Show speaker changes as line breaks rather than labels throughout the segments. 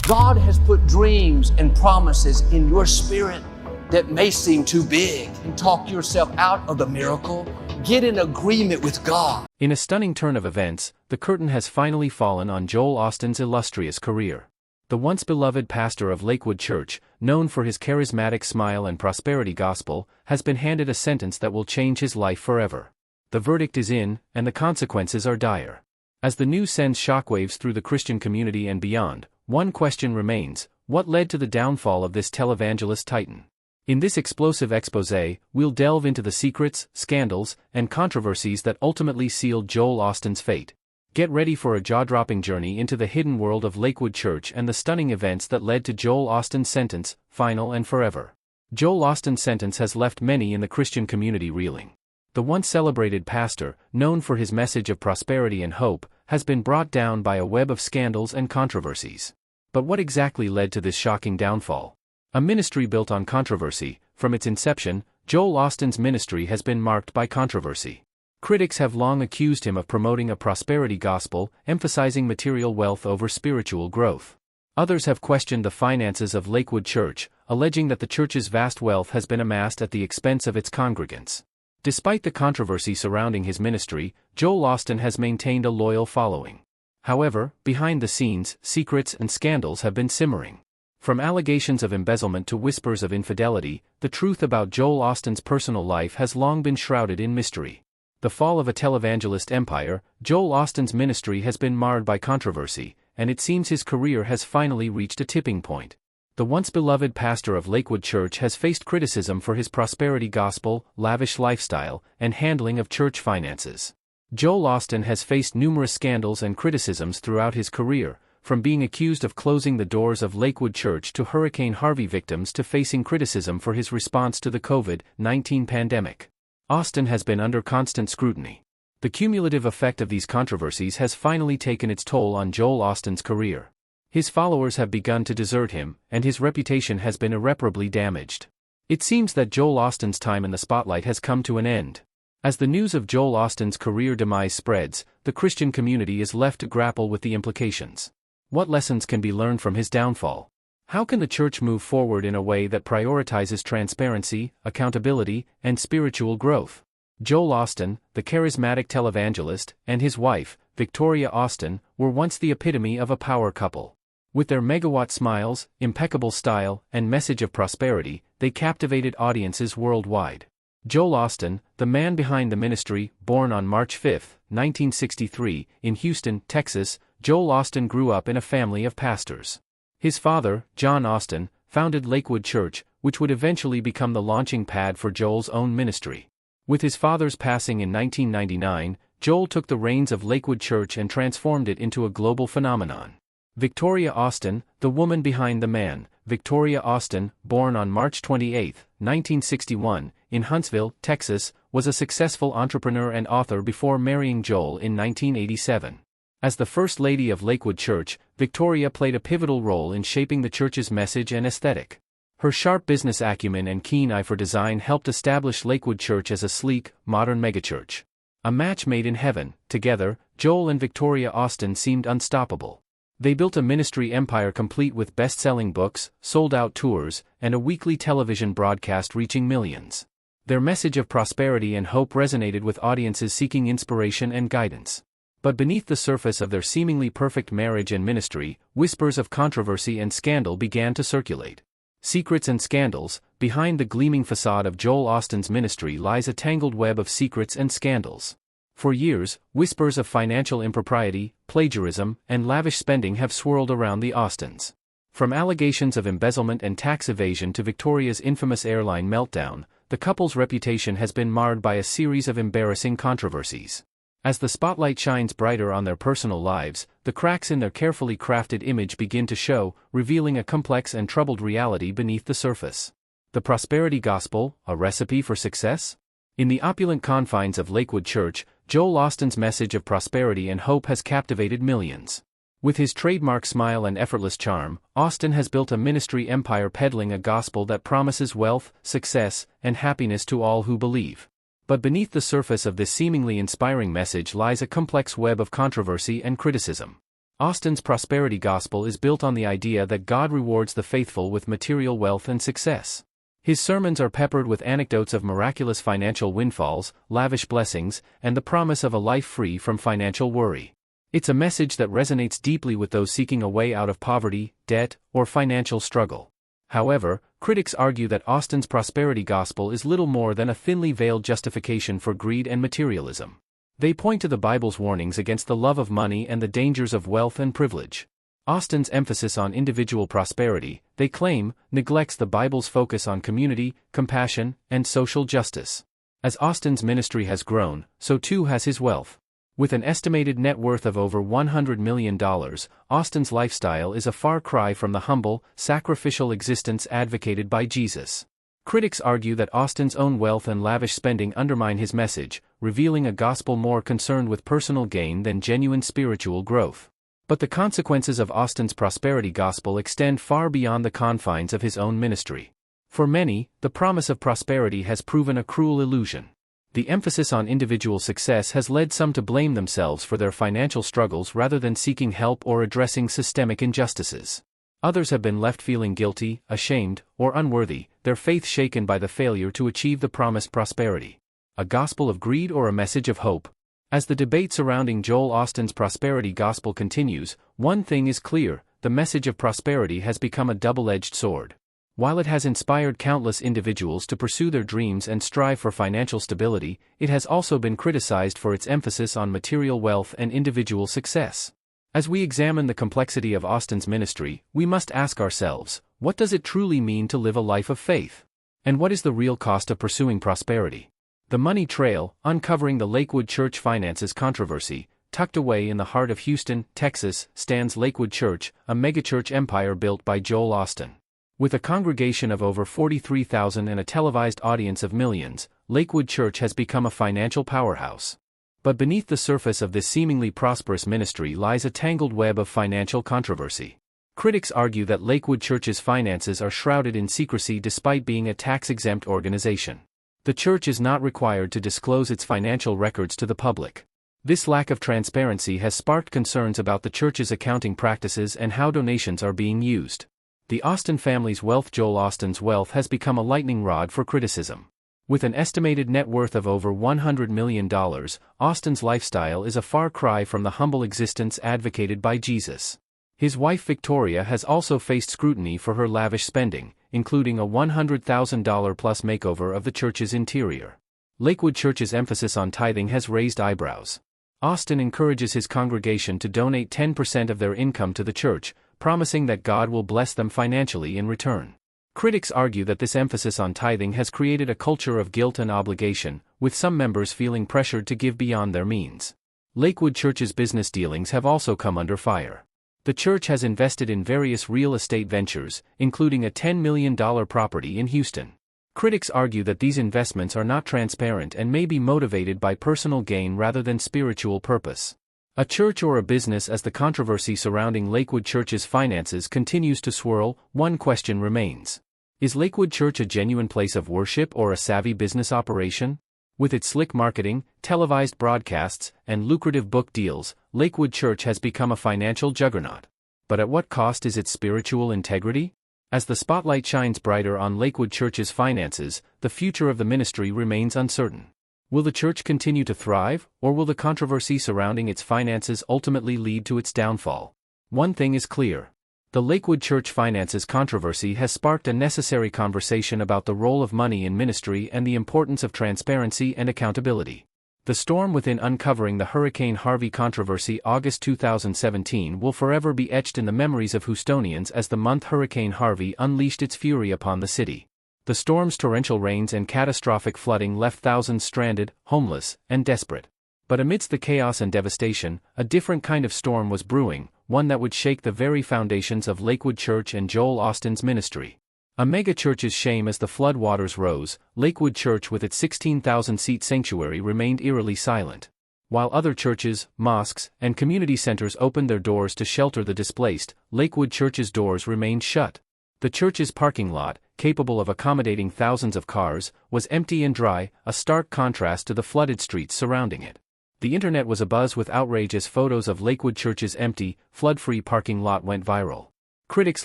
God has put dreams and promises in your spirit that may seem too big, and talk yourself out of the miracle. Get in agreement with God.
In a stunning turn of events, the curtain has finally fallen on Joel Osteen's illustrious career. The once beloved pastor of Lakewood Church, known for his charismatic smile and prosperity gospel, has been handed a sentence that will change his life forever. The verdict is in, and the consequences are dire. As the news sends shockwaves through the Christian community and beyond, one question remains: what led to the downfall of this televangelist titan? In this explosive exposé, we'll delve into the secrets, scandals, and controversies that ultimately sealed Joel Osteen's fate. Get ready for a jaw-dropping journey into the hidden world of Lakewood Church and the stunning events that led to Joel Osteen's sentence, final and forever. Joel Osteen's sentence has left many in the Christian community reeling. The once celebrated pastor, known for his message of prosperity and hope, has been brought down by a web of scandals and controversies. But what exactly led to this shocking downfall? A ministry built on controversy. From its inception, Joel Osteen's ministry has been marked by controversy. Critics have long accused him of promoting a prosperity gospel, emphasizing material wealth over spiritual growth. Others have questioned the finances of Lakewood Church, alleging that the church's vast wealth has been amassed at the expense of its congregants. Despite the controversy surrounding his ministry, Joel Osteen has maintained a loyal following. However, behind the scenes, secrets and scandals have been simmering. From allegations of embezzlement to whispers of infidelity, the truth about Joel Osteen's personal life has long been shrouded in mystery. The fall of a televangelist empire, Joel Osteen's ministry has been marred by controversy, and it seems his career has finally reached a tipping point. The once beloved pastor of Lakewood Church has faced criticism for his prosperity gospel, lavish lifestyle, and handling of church finances. Joel Osteen has faced numerous scandals and criticisms throughout his career, from being accused of closing the doors of Lakewood Church to Hurricane Harvey victims to facing criticism for his response to the COVID-19 pandemic. Osteen has been under constant scrutiny. The cumulative effect of these controversies has finally taken its toll on Joel Osteen's career. His followers have begun to desert him, and his reputation has been irreparably damaged. It seems that Joel Osteen's time in the spotlight has come to an end. As the news of Joel Osteen's career demise spreads, the Christian community is left to grapple with the implications. What lessons can be learned from his downfall? How can the church move forward in a way that prioritizes transparency, accountability, and spiritual growth? Joel Osteen, the charismatic televangelist, and his wife, Victoria Osteen, were once the epitome of a power couple. With their megawatt smiles, impeccable style, and message of prosperity, they captivated audiences worldwide. Joel Osteen, the man behind the ministry, born on March 5, 1963, in Houston, Texas, Joel Osteen grew up in a family of pastors. His father, John Osteen, founded Lakewood Church, which would eventually become the launching pad for Joel's own ministry. With his father's passing in 1999, Joel took the reins of Lakewood Church and transformed it into a global phenomenon. Victoria Osteen, the woman behind the man, Victoria Osteen, born on March 28, 1961, in Huntsville, Texas, was a successful entrepreneur and author before marrying Joel in 1987. As the First Lady of Lakewood Church, Victoria played a pivotal role in shaping the church's message and aesthetic. Her sharp business acumen and keen eye for design helped establish Lakewood Church as a sleek, modern megachurch. A match made in heaven. Together, Joel and Victoria Osteen seemed unstoppable. They built a ministry empire complete with best-selling books, sold-out tours, and a weekly television broadcast reaching millions. Their message of prosperity and hope resonated with audiences seeking inspiration and guidance. But beneath the surface of their seemingly perfect marriage and ministry, whispers of controversy and scandal began to circulate. Secrets and scandals. Behind the gleaming facade of Joel Osteen's ministry lies a tangled web of secrets and scandals. For years, whispers of financial impropriety, plagiarism, and lavish spending have swirled around the Osteens. From allegations of embezzlement and tax evasion to Victoria's infamous airline meltdown, the couple's reputation has been marred by a series of embarrassing controversies. As the spotlight shines brighter on their personal lives, the cracks in their carefully crafted image begin to show, revealing a complex and troubled reality beneath the surface. The prosperity gospel, a recipe for success? In the opulent confines of Lakewood Church, Joel Osteen's message of prosperity and hope has captivated millions. With his trademark smile and effortless charm, Osteen has built a ministry empire peddling a gospel that promises wealth, success, and happiness to all who believe. But beneath the surface of this seemingly inspiring message lies a complex web of controversy and criticism. Osteen prosperity gospel is built on the idea that God rewards the faithful with material wealth and success. His sermons are peppered with anecdotes of miraculous financial windfalls, lavish blessings, and the promise of a life free from financial worry. It's a message that resonates deeply with those seeking a way out of poverty, debt, or financial struggle. However, critics argue that Osteen's prosperity gospel is little more than a thinly veiled justification for greed and materialism. They point to the Bible's warnings against the love of money and the dangers of wealth and privilege. Osteen's emphasis on individual prosperity, they claim, neglects the Bible's focus on community, compassion, and social justice. As Osteen's ministry has grown, so too has his wealth. With an estimated net worth of over $100 million, Osteen's lifestyle is a far cry from the humble, sacrificial existence advocated by Jesus. Critics argue that Osteen's own wealth and lavish spending undermine his message, revealing a gospel more concerned with personal gain than genuine spiritual growth. But the consequences of Osteen's prosperity gospel extend far beyond the confines of his own ministry. For many, the promise of prosperity has proven a cruel illusion. The emphasis on individual success has led some to blame themselves for their financial struggles rather than seeking help or addressing systemic injustices. Others have been left feeling guilty, ashamed, or unworthy, their faith shaken by the failure to achieve the promised prosperity. A gospel of greed or a message of hope? As the debate surrounding Joel Osteen's prosperity gospel continues, one thing is clear: the message of prosperity has become a double-edged sword. While it has inspired countless individuals to pursue their dreams and strive for financial stability, it has also been criticized for its emphasis on material wealth and individual success. As we examine the complexity of Osteen's ministry, we must ask ourselves, what does it truly mean to live a life of faith? And what is the real cost of pursuing prosperity? The Money Trail, uncovering the Lakewood Church finances controversy. Tucked away in the heart of Houston, Texas, stands Lakewood Church, a megachurch empire built by Joel Osteen. With a congregation of over 43,000 and a televised audience of millions, Lakewood Church has become a financial powerhouse. But beneath the surface of this seemingly prosperous ministry lies a tangled web of financial controversy. Critics argue that Lakewood Church's finances are shrouded in secrecy despite being a tax-exempt organization. The church is not required to disclose its financial records to the public. This lack of transparency has sparked concerns about the church's accounting practices and how donations are being used. The Osteen family's wealth. Joel Osteen's wealth has become a lightning rod for criticism. With an estimated net worth of over $100 million, Osteen's lifestyle is a far cry from the humble existence advocated by Jesus. His wife Victoria has also faced scrutiny for her lavish spending, including a $100,000-plus makeover of the church's interior. Lakewood Church's emphasis on tithing has raised eyebrows. Osteen encourages his congregation to donate 10% of their income to the church, promising that God will bless them financially in return. Critics argue that this emphasis on tithing has created a culture of guilt and obligation, with some members feeling pressured to give beyond their means. Lakewood Church's business dealings have also come under fire. The church has invested in various real estate ventures, including a $10 million property in Houston. Critics argue that these investments are not transparent and may be motivated by personal gain rather than spiritual purpose. A church or a business? As the controversy surrounding Lakewood Church's finances continues to swirl, one question remains. Is Lakewood Church a genuine place of worship or a savvy business operation? With its slick marketing, televised broadcasts, and lucrative book deals, Lakewood Church has become a financial juggernaut. But at what cost is its spiritual integrity? As the spotlight shines brighter on Lakewood Church's finances, the future of the ministry remains uncertain. Will the church continue to thrive, or will the controversy surrounding its finances ultimately lead to its downfall? One thing is clear. The Lakewood Church finances controversy has sparked a necessary conversation about the role of money in ministry and the importance of transparency and accountability. The storm within uncovering the Hurricane Harvey controversy. August 2017 will forever be etched in the memories of Houstonians as the month Hurricane Harvey unleashed its fury upon the city. The storm's torrential rains and catastrophic flooding left thousands stranded, homeless, and desperate. But amidst the chaos and devastation, a different kind of storm was brewing, one that would shake the very foundations of Lakewood Church and Joel Osteen's ministry. A megachurch's shame. As the floodwaters rose, Lakewood Church with its 16,000-seat sanctuary remained eerily silent. While other churches, mosques, and community centers opened their doors to shelter the displaced, Lakewood Church's doors remained shut. The church's parking lot, capable of accommodating thousands of cars, was empty and dry, a stark contrast to the flooded streets surrounding it. The internet was abuzz with outrage as photos of Lakewood Church's empty, flood-free parking lot went viral. Critics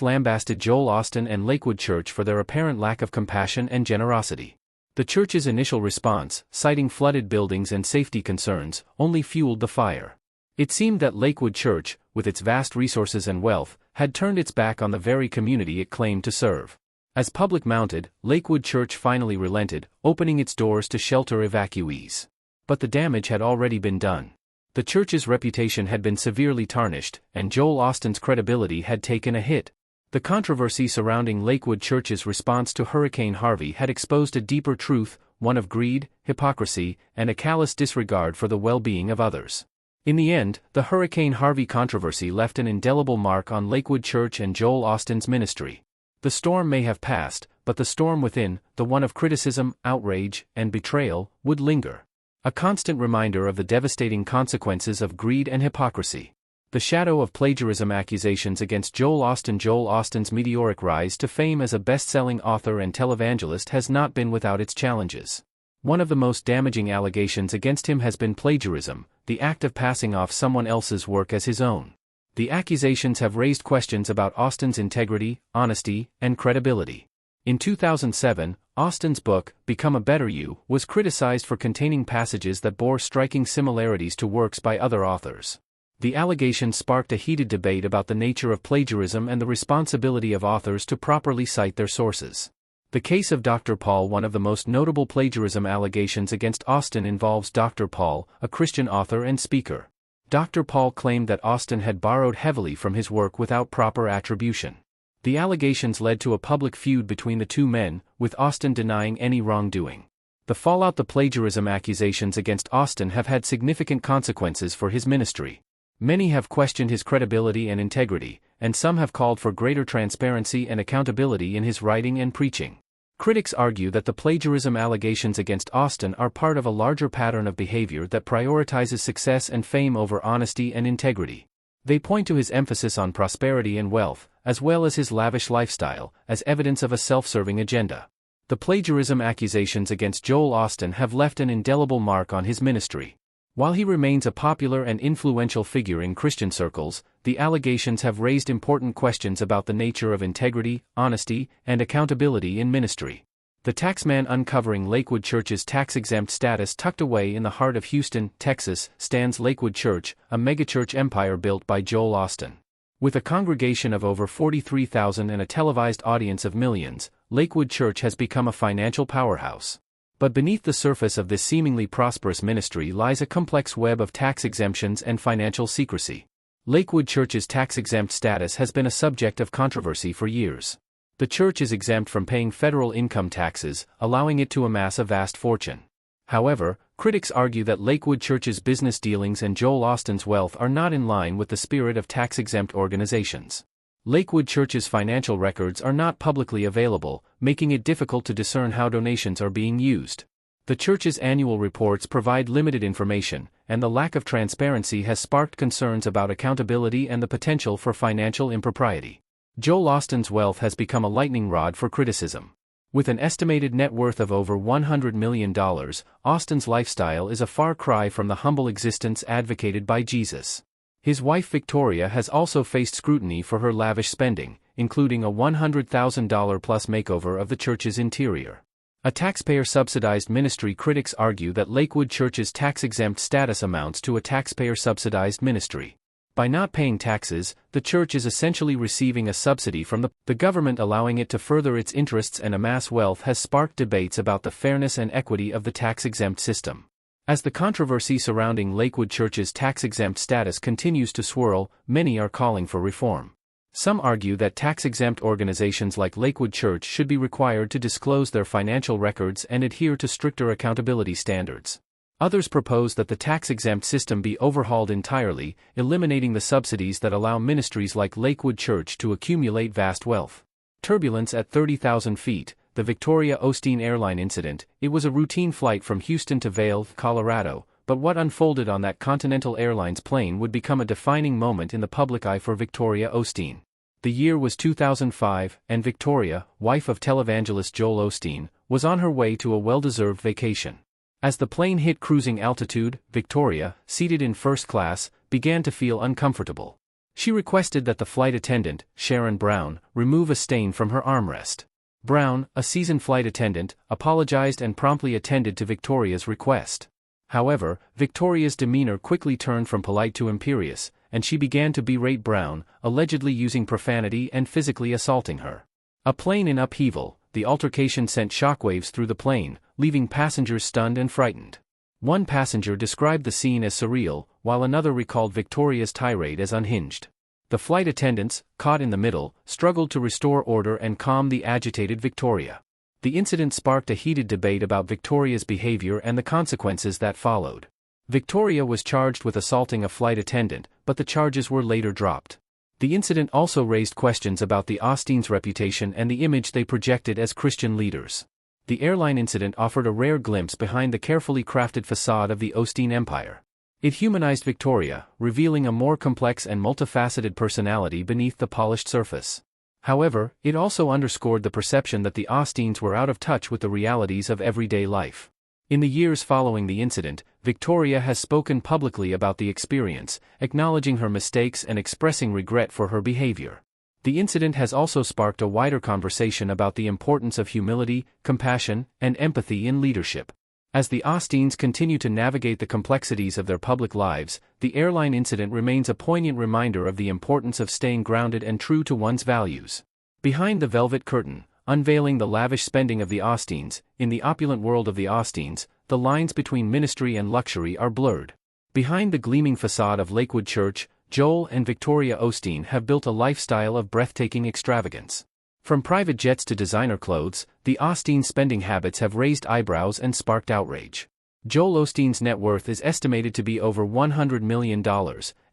lambasted Joel Osteen and Lakewood Church for their apparent lack of compassion and generosity. The church's initial response, citing flooded buildings and safety concerns, only fueled the fire. It seemed that Lakewood Church, with its vast resources and wealth, had turned its back on the very community it claimed to serve. As public mounted, Lakewood Church finally relented, opening its doors to shelter evacuees. But the damage had already been done. The church's reputation had been severely tarnished, and Joel Osteen's credibility had taken a hit. The controversy surrounding Lakewood Church's response to Hurricane Harvey had exposed a deeper truth, one of greed, hypocrisy, and a callous disregard for the well-being of others. In the end, the Hurricane Harvey controversy left an indelible mark on Lakewood Church and Joel Osteen's ministry. The storm may have passed, but the storm within, the one of criticism, outrage, and betrayal, would linger. A constant reminder of the devastating consequences of greed and hypocrisy. The shadow of plagiarism accusations against Joel Osteen. Joel Osteen's meteoric rise to fame as a best-selling author and televangelist has not been without its challenges. One of the most damaging allegations against him has been plagiarism, the act of passing off someone else's work as his own. The accusations have raised questions about Osteen's integrity, honesty, and credibility. In 2007, Osteen's book, Become a Better You, was criticized for containing passages that bore striking similarities to works by other authors. The allegation sparked a heated debate about the nature of plagiarism and the responsibility of authors to properly cite their sources. The case of Dr. Paul. One of the most notable plagiarism allegations against Osteen involves Dr. Paul, a Christian author and speaker. Dr. Paul claimed that Osteen had borrowed heavily from his work without proper attribution. The allegations led to a public feud between the two men, with Osteen denying any wrongdoing. The fallout. The plagiarism accusations against Osteen have had significant consequences for his ministry. Many have questioned his credibility and integrity, and some have called for greater transparency and accountability in his writing and preaching. Critics argue that the plagiarism allegations against Osteen are part of a larger pattern of behavior that prioritizes success and fame over honesty and integrity. They point to his emphasis on prosperity and wealth, as well as his lavish lifestyle, as evidence of a self-serving agenda. The plagiarism accusations against Joel Osteen have left an indelible mark on his ministry. While he remains a popular and influential figure in Christian circles, the allegations have raised important questions about the nature of integrity, honesty, and accountability in ministry. The Taxman. Uncovering Lakewood Church's tax-exempt status. Tucked away in the heart of Houston, Texas, stands Lakewood Church, a megachurch empire built by Joel Osteen. With a congregation of over 43,000 and a televised audience of millions, Lakewood Church has become a financial powerhouse. But beneath the surface of this seemingly prosperous ministry lies a complex web of tax exemptions and financial secrecy. Lakewood Church's tax-exempt status has been a subject of controversy for years. The church is exempt from paying federal income taxes, allowing it to amass a vast fortune. However, critics argue that Lakewood Church's business dealings and Joel Osteen's wealth are not in line with the spirit of tax-exempt organizations. Lakewood Church's financial records are not publicly available, making it difficult to discern how donations are being used. The church's annual reports provide limited information, and the lack of transparency has sparked concerns about accountability and the potential for financial impropriety. Joel Osteen's wealth has become a lightning rod for criticism. With an estimated net worth of over $100 million, Osteen's lifestyle is a far cry from the humble existence advocated by Jesus. His wife Victoria has also faced scrutiny for her lavish spending, including a $100,000-plus makeover of the church's interior. A taxpayer-subsidized ministry. Critics argue that Lakewood Church's tax-exempt status amounts to a taxpayer-subsidized ministry. By not paying taxes, the church is essentially receiving a subsidy from the government, allowing it to further its interests and amass wealth. Has sparked debates about the fairness and equity of the tax-exempt system. As the controversy surrounding Lakewood Church's tax-exempt status continues to swirl, many are calling for reform. Some argue that tax-exempt organizations like Lakewood Church should be required to disclose their financial records and adhere to stricter accountability standards. Others propose that the tax-exempt system be overhauled entirely, eliminating the subsidies that allow ministries like Lakewood Church to accumulate vast wealth. Turbulence at 30,000 feet. The Victoria Osteen airline incident. It was a routine flight from Houston to Vail, Colorado, but what unfolded on that Continental Airlines plane would become a defining moment in the public eye for Victoria Osteen. The year was 2005, and Victoria, wife of televangelist Joel Osteen, was on her way to a well-deserved vacation. As the plane hit cruising altitude, Victoria, seated in first class, began to feel uncomfortable. She requested that the flight attendant, Sharon Brown, remove a stain from her armrest. Brown, a seasoned flight attendant, apologized and promptly attended to Victoria's request. However, Victoria's demeanor quickly turned from polite to imperious, and she began to berate Brown, allegedly using profanity and physically assaulting her. A plane in upheaval, the altercation sent shockwaves through the plane, leaving passengers stunned and frightened. One passenger described the scene as surreal, while another recalled Victoria's tirade as unhinged. The flight attendants, caught in the middle, struggled to restore order and calm the agitated Victoria. The incident sparked a heated debate about Victoria's behavior and the consequences that followed. Victoria was charged with assaulting a flight attendant, but the charges were later dropped. The incident also raised questions about the Osteens' reputation and the image they projected as Christian leaders. The airline incident offered a rare glimpse behind the carefully crafted facade of the Osteen empire. It humanized Victoria, revealing a more complex and multifaceted personality beneath the polished surface. However, it also underscored the perception that the Osteens were out of touch with the realities of everyday life. In the years following the incident, Victoria has spoken publicly about the experience, acknowledging her mistakes and expressing regret for her behavior. The incident has also sparked a wider conversation about the importance of humility, compassion, and empathy in leadership. As the Osteens continue to navigate the complexities of their public lives, the airline incident remains a poignant reminder of the importance of staying grounded and true to one's values. Behind the velvet curtain, unveiling the lavish spending of the Osteens, in the opulent world of the Osteens, the lines between ministry and luxury are blurred. Behind the gleaming facade of Lakewood Church, Joel and Victoria Osteen have built a lifestyle of breathtaking extravagance. From private jets to designer clothes, the Osteen spending habits have raised eyebrows and sparked outrage. Joel Osteen's net worth is estimated to be over $100 million,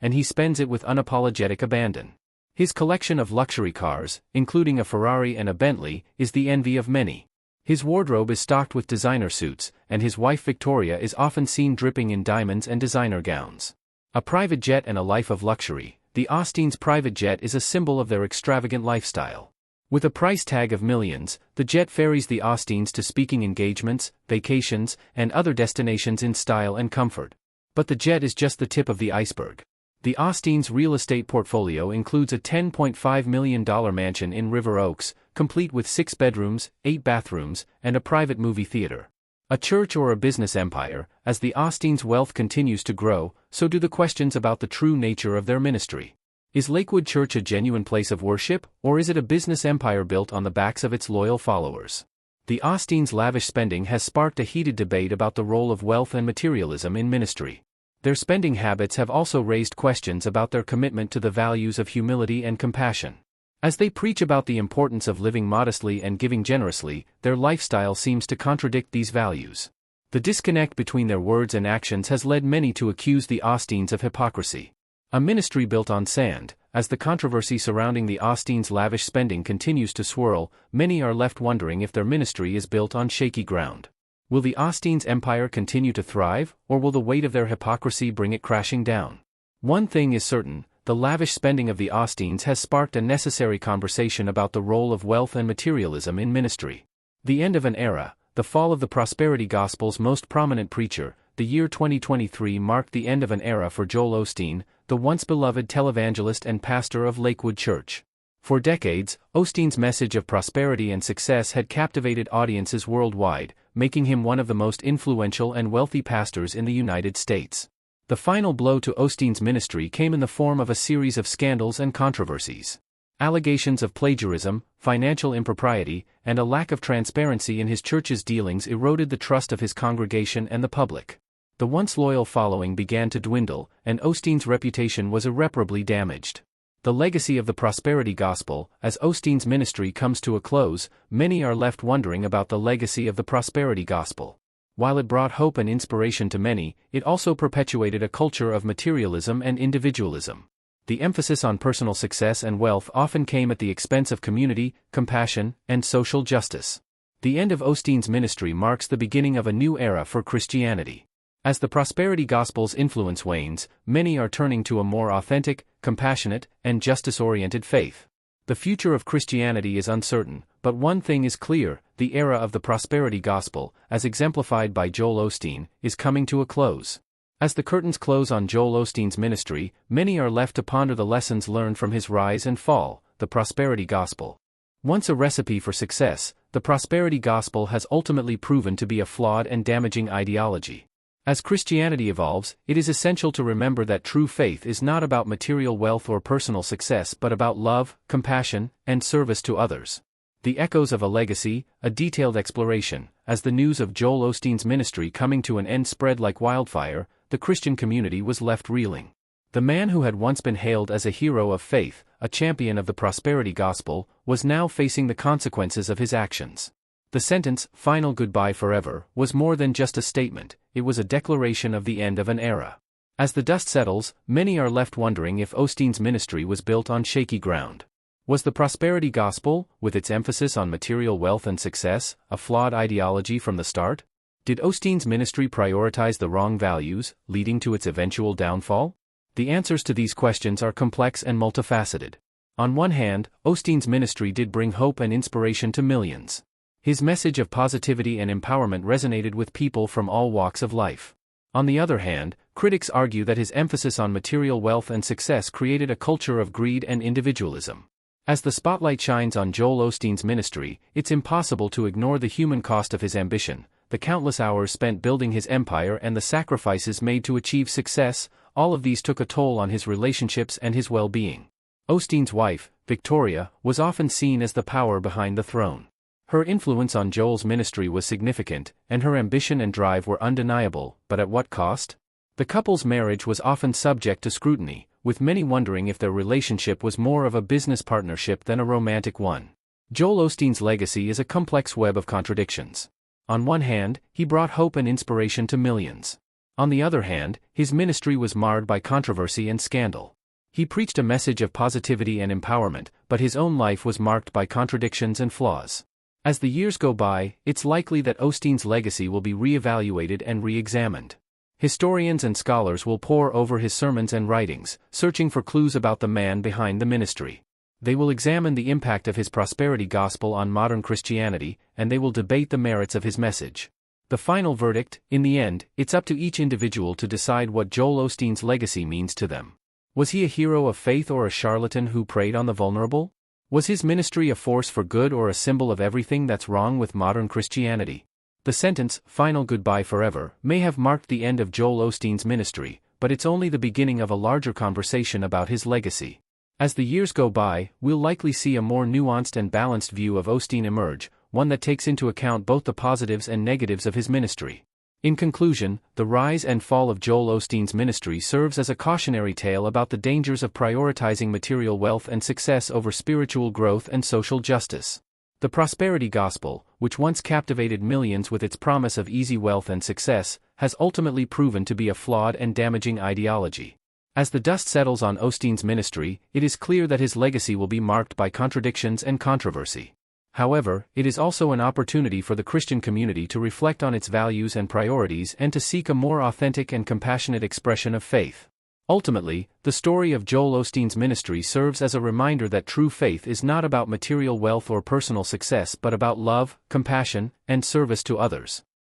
and he spends it with unapologetic abandon. His collection of luxury cars, including a Ferrari and a Bentley, is the envy of many. His wardrobe is stocked with designer suits, and his wife Victoria is often seen dripping in diamonds and designer gowns. A private jet and a life of luxury, the Osteens' private jet is a symbol of their extravagant lifestyle. With a price tag of millions, the jet ferries the Osteens to speaking engagements, vacations, and other destinations in style and comfort. But the jet is just the tip of the iceberg. The Osteens' real estate portfolio includes a $10.5 million mansion in River Oaks, complete with 6 bedrooms, 8 bathrooms, and a private movie theater. A church or a business empire, as the Osteens' wealth continues to grow, so do the questions about the true nature of their ministry. Is Lakewood Church a genuine place of worship, or is it a business empire built on the backs of its loyal followers? The Osteens' lavish spending has sparked a heated debate about the role of wealth and materialism in ministry. Their spending habits have also raised questions about their commitment to the values of humility and compassion. As they preach about the importance of living modestly and giving generously, their lifestyle seems to contradict these values. The disconnect between their words and actions has led many to accuse the Osteens of hypocrisy. A ministry built on sand. As the controversy surrounding the Osteens' lavish spending continues to swirl, many are left wondering if their ministry is built on shaky ground. Will the Osteens' empire continue to thrive, or will the weight of their hypocrisy bring it crashing down? One thing is certain, the lavish spending of the Osteens has sparked a necessary conversation about the role of wealth and materialism in ministry. The end of an era, the fall of the prosperity gospel's most prominent preacher. The year 2023 marked the end of an era for Joel Osteen, the once beloved televangelist and pastor of Lakewood Church. For decades, Osteen's message of prosperity and success had captivated audiences worldwide, making him one of the most influential and wealthy pastors in the United States. The final blow to Osteen's ministry came in the form of a series of scandals and controversies. Allegations of plagiarism, financial impropriety, and a lack of transparency in his church's dealings eroded the trust of his congregation and the public. The once loyal following began to dwindle, and Osteen's reputation was irreparably damaged. The legacy of the prosperity gospel. As Osteen's ministry comes to a close, many are left wondering about the legacy of the prosperity gospel. While it brought hope and inspiration to many, it also perpetuated a culture of materialism and individualism. The emphasis on personal success and wealth often came at the expense of community, compassion, and social justice. The end of Osteen's ministry marks the beginning of a new era for Christianity. As the prosperity gospel's influence wanes, many are turning to a more authentic, compassionate, and justice-oriented faith. The future of Christianity is uncertain, but But one thing is clear, the era of the prosperity gospel, as exemplified by Joel Osteen, is coming to a close. As the curtains close on Joel Osteen's ministry, many are left to ponder the lessons learned from his rise and fall, the prosperity gospel. Once a recipe for success, the prosperity gospel has ultimately proven to be a flawed and damaging ideology. As Christianity evolves, it is essential to remember that true faith is not about material wealth or personal success but about love, compassion, and service to others. The echoes of a legacy, a detailed exploration. As the news of Joel Osteen's ministry coming to an end spread like wildfire, the Christian community was left reeling. The man who had once been hailed as a hero of faith, a champion of the prosperity gospel, was now facing the consequences of his actions. The sentence, "final goodbye forever," was more than just a statement, it was a declaration of the end of an era. As the dust settles, many are left wondering if Osteen's ministry was built on shaky ground. Was the prosperity gospel, with its emphasis on material wealth and success, a flawed ideology from the start? Did Osteen's ministry prioritize the wrong values, leading to its eventual downfall? The answers to these questions are complex and multifaceted. On one hand, Osteen's ministry did bring hope and inspiration to millions. His message of positivity and empowerment resonated with people from all walks of life. On the other hand, critics argue that his emphasis on material wealth and success created a culture of greed and individualism. As the spotlight shines on Joel Osteen's ministry, it's impossible to ignore the human cost of his ambition, the countless hours spent building his empire and the sacrifices made to achieve success. All of these took a toll on his relationships and his well-being. Osteen's wife, Victoria, was often seen as the power behind the throne. Her influence on Joel's ministry was significant, and her ambition and drive were undeniable, but at what cost? The couple's marriage was often subject to scrutiny, with many wondering if their relationship was more of a business partnership than a romantic one. Joel Osteen's legacy is a complex web of contradictions. On one hand, he brought hope and inspiration to millions. On the other hand, his ministry was marred by controversy and scandal. He preached a message of positivity and empowerment, but his own life was marked by contradictions and flaws. As the years go by, it's likely that Osteen's legacy will be re-evaluated and re-examined. Historians and scholars will pore over his sermons and writings, searching for clues about the man behind the ministry. They will examine the impact of his prosperity gospel on modern Christianity, and they will debate the merits of his message. The final verdict, in the end, it's up to each individual to decide what Joel Osteen's legacy means to them. Was he a hero of faith or a charlatan who preyed on the vulnerable? Was his ministry a force for good or a symbol of everything that's wrong with modern Christianity? The sentence, "final goodbye forever," may have marked the end of Joel Osteen's ministry, but it's only the beginning of a larger conversation about his legacy. As the years go by, we'll likely see a more nuanced and balanced view of Osteen emerge, one that takes into account both the positives and negatives of his ministry. In conclusion, the rise and fall of Joel Osteen's ministry serves as a cautionary tale about the dangers of prioritizing material wealth and success over spiritual growth and social justice. The prosperity gospel, which once captivated millions with its promise of easy wealth and success, has ultimately proven to be a flawed and damaging ideology. As the dust settles on Osteen's ministry, it is clear that his legacy will be marked by contradictions and controversy. However, it is also an opportunity for the Christian community to reflect on its values and priorities and to seek a more authentic and compassionate expression of faith. Ultimately, the story of Joel Osteen's ministry serves as a reminder that true faith is not about material wealth or personal success but about love, compassion, and service to others.